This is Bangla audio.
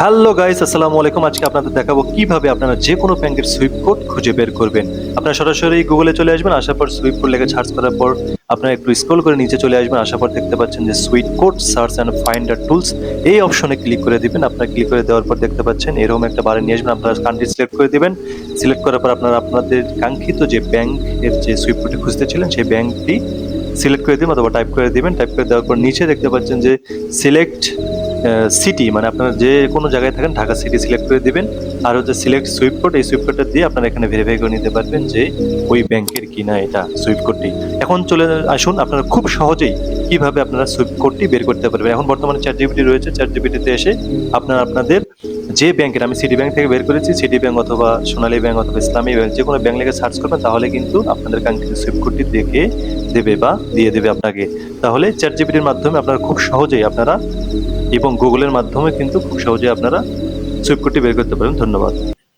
হ্যালো গাইস, আসসালামু আলাইকুম। আজকে আপনাদের দেখাবো কিভাবে আপনারা যে কোনো ব্যাংকের সুইপ কোড খুঁজে বের করবেন। আপনারা সরাসরি গুগলে চলে আসবেন, আসার পর সুইপ কোড লেখে সার্চ করার পর আপনারা একটু স্ক্রল করে নিচে চলে আসবেন। আসার পর দেখতে পাচ্ছেন যে sweet code search and finder tools, এই অপশনে ক্লিক করে দিবেন। আপনারা ক্লিক করে দেওয়ার পর দেখতে পাচ্ছেন এরকম একটা বারে নিয়ে আসবেন। আপনারা কান্ট্রি সিলেক্ট করে দিবেন। সিলেক্ট করার পর আপনারা আপনাদের কাঙ্ক্ষিত যে ব্যাংকের যে সুইপ কোডটি খুঁজতেছিলেন সেই ব্যাংকটি সিলেক্ট করে দিবেন অথবা টাইপ করে দিবেন। টাইপ করে দেওয়ার পর নিচে দেখতে পাচ্ছেন যে সিলেক্ট সিটি, মানে আপনারা যে কোনো জায়গায় থাকেন ঢাকা সিটি সিলেক্ট করে দিবেন। আর হচ্ছে সিলেক্ট সুইপ কোড, এই সুইপ কোডটা দিয়ে আপনারা এখানে ভেরিফাই করে নিতে পারবেন যে ওই ব্যাংকের কিনা এটা সুইপ কোডটি। এখন চলে আসুন আপনারা খুব সহজেই কিভাবে আপনারা সুইপ কোডটি বের করতে পারবেন। এখন বর্তমানে চ্যাট জিপিটি রয়েছে, চ্যাট জিপিটিতে এসে আপনারা আপনাদের যে ব্যাংকের, আমি সিটি ব্যাংক থেকে বের করেছি, সিটি ব্যাংক অথবা সোনালী ব্যাংক অথবা ইসলামী ব্যাংক, যে কোনো ব্যাংক লেগে সার্চ করবেন, তাহলে কিন্তু আপনাদের কাঙ্ক্ষিত সুইপ কোডটি দেখে দেবে বা দিয়ে দেবে আপনাকে। তাহলে চ্যাট জিপিটির মাধ্যমে আপনারা খুব সহজেই আপনারা এবং গুগলের মাধ্যমে কিন্তু খুব সহজে আপনারা সুইপ কোডটি বের করতে পারেন। ধন্যবাদ।